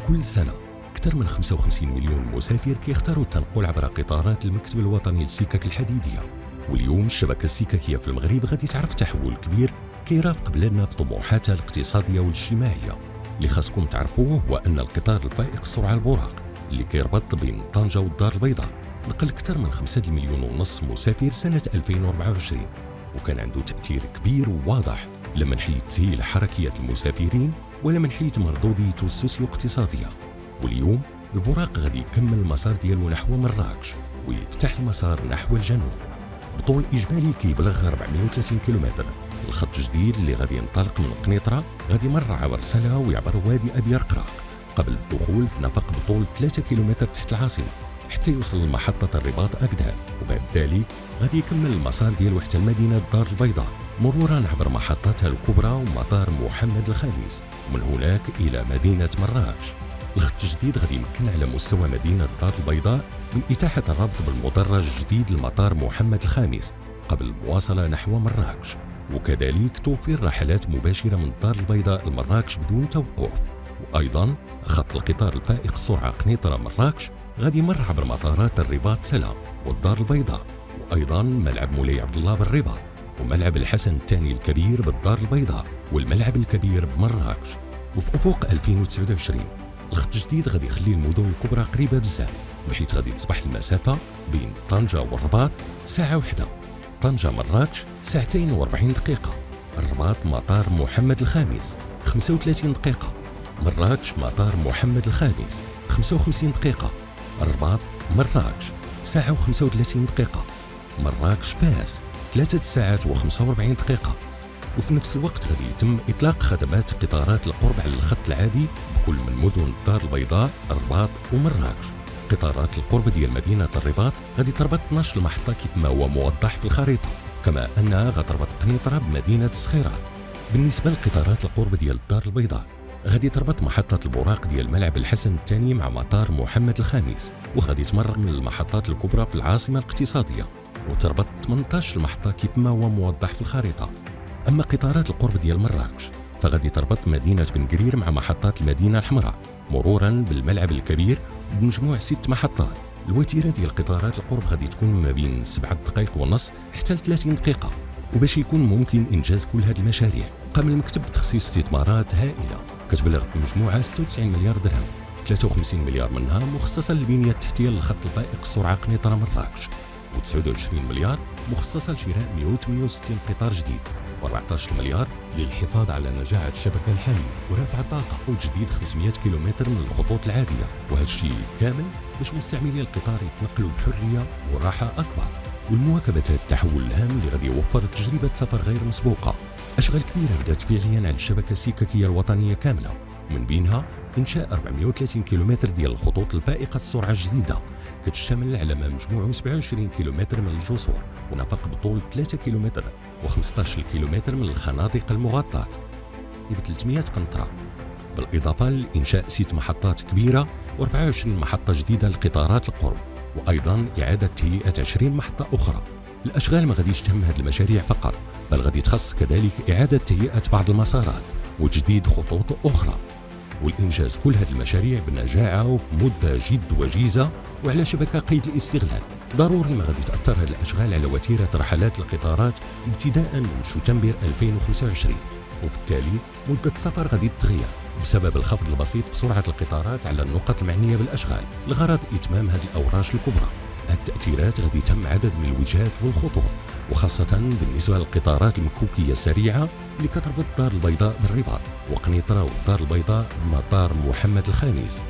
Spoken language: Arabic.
كل سنة أكثر من 55 مليون مسافر كيختاروا التنقل عبر قطارات المكتب الوطني للسكك الحديدية. واليوم الشبكة السككية في المغرب غادي تعرف تحول كبير كيرافق بلادنا في طموحاتها الاقتصادية والاجتماعية. اللي خاصكم تعرفوه هو أن القطار الفائق السرعة البراق اللي كيربط بين طنجة والدار البيضاء نقل أكثر من 5 مليون ونص مسافر سنة 2024، وكان عنده تأثير كبير وواضح لا من حيث تسهيل حركية المسافرين ولا من حيث مردوديته السوسيو اقتصادية. واليوم البراق غادي يكمل المسار ديالو نحو مراكش ويفتح المسار نحو الجنوب بطول إجمالي كيبلغ 430 كيلومتر. الخط الجديد اللي غادي ينطلق من قنيطرة غادي يمر عبر سلا ويعبر وادي أبي رقراق قبل الدخول في نفق بطول 3 كيلومتر تحت العاصمة حتى يوصل لمحطة الرباط أكدال، وبعد ذلك غادي يكمل المسار ديالو حتى المدينة الدار البيضاء مرورا عبر محطاتها الكبرى ومطار محمد الخامس، ومن هناك إلى مدينة مراكش. الخط الجديد غادي يمكن على مستوى مدينة الدار البيضاء من إتاحة الربط بالمدرج الجديد لمطار محمد الخامس قبل المواصلة نحو مراكش، وكذلك توفير رحلات مباشرة من الدار البيضاء لمراكش بدون توقف. وأيضا خط القطار الفائق السرعة قنيطرة مراكش غادي يمر عبر مطارات الرباط سلام والدار البيضاء، وأيضا ملعب مولاي عبد الله بالرباط، وملعب الحسن الثاني الكبير بالدار البيضاء، والملعب الكبير بمراكش. وفي أفق 2029 الخط الجديد غادي يخلي المدن الكبرى قريبة بزاف، بحيث غادي تصبح المسافة بين طنجة والرباط ساعة واحدة، طنجة مراكش 2 دقيقة، الرباط مطار محمد الخامس 35 دقيقة، مراكش مطار محمد الخامس 55 دقيقة، الرباط مراكش ساعة و35 دقيقة، مراكش فاس 3 ساعات و45 دقيقة. وفي نفس الوقت غادي يتم إطلاق خدمات قطارات القرب على الخط العادي بكل من مدن الدار البيضاء، الرباط ومراكش. قطارات القرب ديال مدينة الرباط غادي تربط 12 محطة كيف ما هو موضح في الخريطة، كما أنها غتربط قنيطرة بمدينة الصخيرات. بالنسبة لقطارات القرب ديال الدار البيضاء غادي تربط محطة البراق ديال ملعب الحسن الثاني مع مطار محمد الخامس، وغادي تمر من المحطات الكبرى في العاصمة الاقتصادية وتربط 18 محطة كيف ما هو موضح في الخريطة. أما قطارات القرب ديال مراكش فغادي تربط مدينة بن قرير مع محطات المدينة الحمراء مرورا بالملعب الكبير بمجموع 6 محطات. الوتيرة ديال قطارات القرب غادي تكون ما بين 7 دقائق ونص حتى ل 30 دقيقة. وباش يكون ممكن إنجاز كل هذه المشاريع قام المكتب بتخصيص استثمارات هائلة كتبلغ في مجموعة 96 مليار درهم، 53 مليار منها مخصصة للبنية التحتية للخط الفائق السرعة قنيطرة مراكش، و29 مليار مخصصة لشراء 168 قطار جديد، و14 مليار للحفاظ على نجاعة الشبكة الحالية ورفع الطاقة وتجديد 500 كيلومتر من الخطوط العادية، وهذا الشيء كامل باش مستعملي القطار يتنقلوا بحرية وراحة أكبر. والمواكبة هذا التحول الهام اللي غادي يوفر تجربة سفر غير مسبوقة. أشغال كبيرة بدات فعليا على الشبكة السككية الوطنية كاملة، ومن بينها إنشاء 430 كيلومتر ديال الخطوط الفائقة السرعة الجديدة كتشتمل على ما مجموعه 27 كيلومتر من الجسور ونفق بطول 3 كيلومتر و15 كيلومتر من الخنادق المغطاة ب 300 قنطرة، بالإضافة لإنشاء 6 محطات كبيرة و24 محطة جديدة لقطارات القرب، وأيضا إعادة تهيئة 20 محطة أخرى. الأشغال ما غاديش تهم هذه المشاريع فقط، بل غادي تخص كذلك إعادة تهيئة بعض المسارات وتجديد خطوط أخرى، والإنجاز كل هذه المشاريع بنجاعة وفي مدة جد وجيزة وعلى شبكة قيد الاستغلال. ضروري ما غادي تأثر هذه الأشغال على وتيرة رحلات القطارات ابتداء من شتنبر 2025، وبالتالي مدة السفر غادي تتغير بسبب الخفض البسيط في سرعة القطارات على النقط المعنية بالأشغال لغرض إتمام هذه الأوراش الكبرى. التأثيرات غادي تم عدد من الوجهات والخطوط، وخاصة بالنسبة للقطارات المكوكية السريعة اللي كتربط الدار البيضاء بالرباط وقنيطرة والدار البيضاء بمطار محمد الخامس،